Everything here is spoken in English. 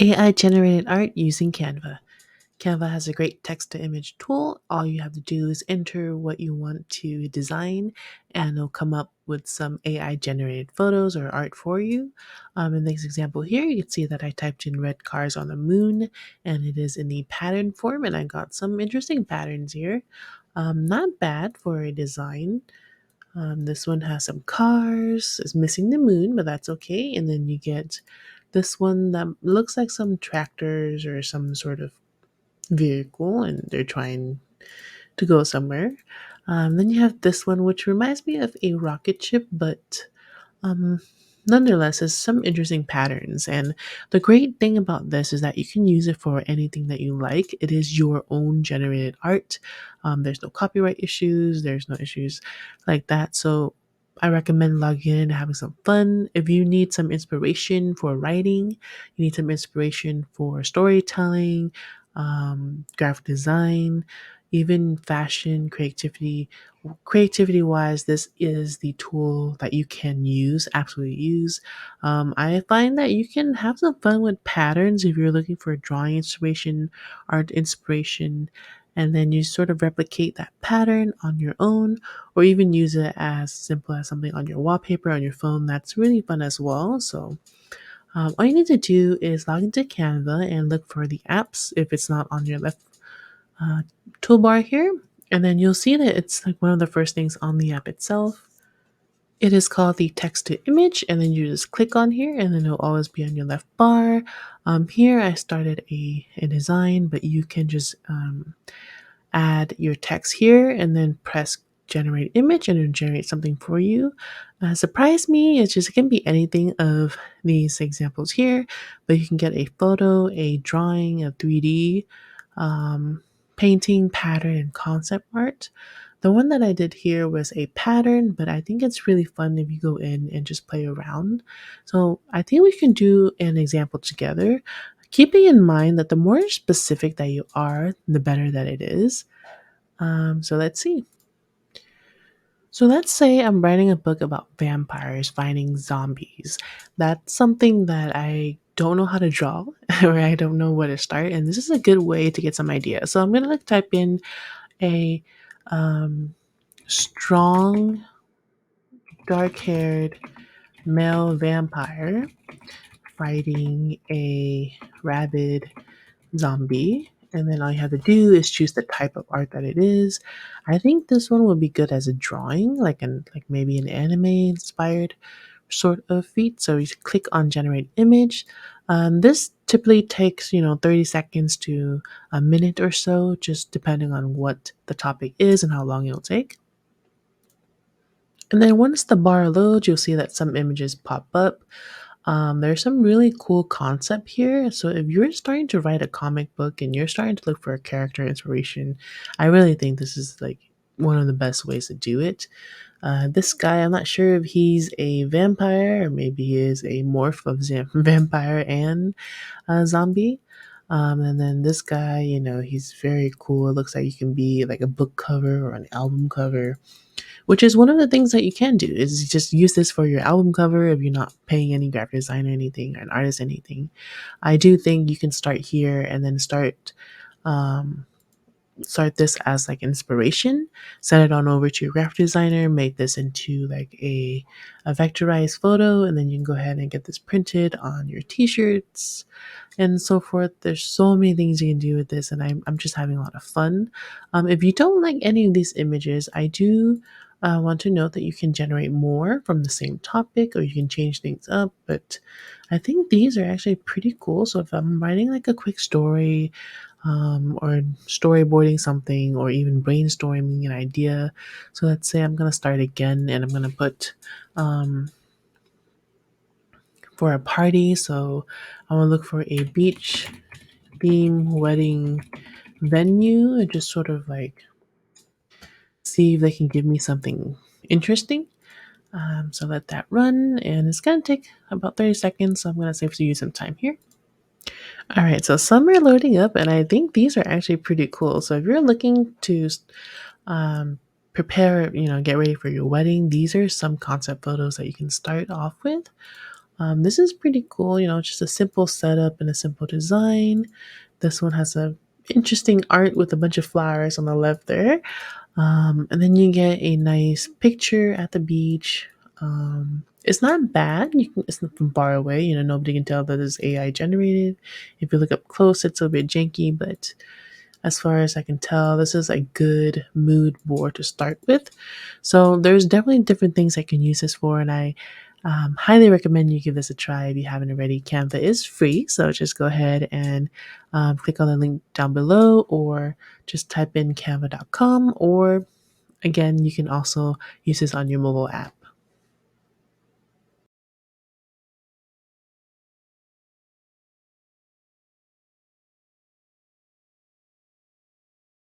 AI generated art using Canva. Canva has a great text to image tool. All you have to do is enter what you want to design, and it'll come up with some AI generated photos or art for you. In this example here, you can see that I typed in red cars on the moon, and it is in the pattern form, and I got some interesting patterns here. Not bad for a design. This one has some cars. It's missing the moon, but that's okay. And then you get this one that looks like some tractors or some sort of vehicle, and they're trying to go somewhere. Then you have this one, which reminds me of a rocket ship, but um, nonetheless, there's some interesting patterns. And the great thing about this is that you can use it for anything that you like. It is your own generated art. There's no copyright issues, there's no issues like that. So I recommend logging in and having some fun. If you need some inspiration for writing, you need some inspiration for storytelling, graphic design, even fashion, creativity wise, this is the tool that you can use, absolutely use. I find that you can have some fun with patterns if you're looking for drawing inspiration, art inspiration, and then you sort of replicate that pattern on your own, or even use it as simple as something on your wallpaper on your phone. That's really fun as well. So all you need to do is log into Canva and look for the apps if it's not on your left uh, toolbar here, and then you'll see that it's like one of the first things on the app itself. It is called the text to image, and then you just click on here, and then it'll always be on your left bar. Here I started a design, but you can just add your text here and then press generate image and it'll generate something for you. Surprise me, it can be anything of these examples here, but you can get a photo, a drawing, a 3D painting, pattern, and concept art. The one that I did here was a pattern, but I think it's really fun if you go in and just play around. So I think we can do an example together, keeping in mind that the more specific that you are, the better that it is. So let's see. So let's say I'm writing a book about vampires finding zombies. That's something that I don't know how to draw or I don't know where to start. And this is a good way to get some ideas. So I'm going to type in a um, strong, dark haired male vampire fighting a rabid zombie. And then all you have to do is choose the type of art that it is. I think this one would be good as a drawing, like maybe an anime inspired sort of feat. So you click on generate image. This typically takes 30 seconds to a minute or so, just depending on what the topic is and how long it'll take. And then once the bar loads, you'll see that some images pop up. There's some really cool concept here. So if you're starting to write a comic book and you're starting to look for a character inspiration, I really think this is like one of the best ways to do it. This guy, I'm not sure if he's a vampire or maybe he is a morph of vampire and zombie. And then this guy, he's very cool. It looks like you can be like a book cover or an album cover, which is one of the things that you can do is just use this for your album cover if you're not paying any graphic designer anything or an artist anything. I do think you can start here and then um, start this as like inspiration, send it on over to your graphic designer, make this into like a vectorized photo, and then you can go ahead and get this printed on your t-shirts and so forth. There's so many things you can do with this, and I'm just having a lot of fun. If you don't like any of these images, I do want to note that you can generate more from the same topic or you can change things up, but I think these are actually pretty cool. So if I'm writing like a quick story, or storyboarding something, or even brainstorming an idea. So let's say I'm gonna start again, and I'm gonna put for a party. So I want to look for a beach theme wedding venue and just sort of like see if they can give me something interesting. So let that run, and it's gonna take about 30 seconds. So I'm gonna save to use some time here. All right, so some are loading up, and I think these are actually pretty cool. So if you're looking to um, prepare, get ready for your wedding, these are some concept photos that you can start off with. This is pretty cool, just a simple setup and a simple design. This one has a interesting art with a bunch of flowers on the left there. And then you get a nice picture at the beach. It's not bad. It's not from far away. Nobody can tell that it's AI generated. If you look up close, it's a bit janky, but as far as I can tell, this is a good mood board to start with. So there's definitely different things I can use this for, and I highly recommend you give this a try if you haven't already. Canva is free, so just go ahead and click on the link down below, or just type in canva.com, or again, you can also use this on your mobile app.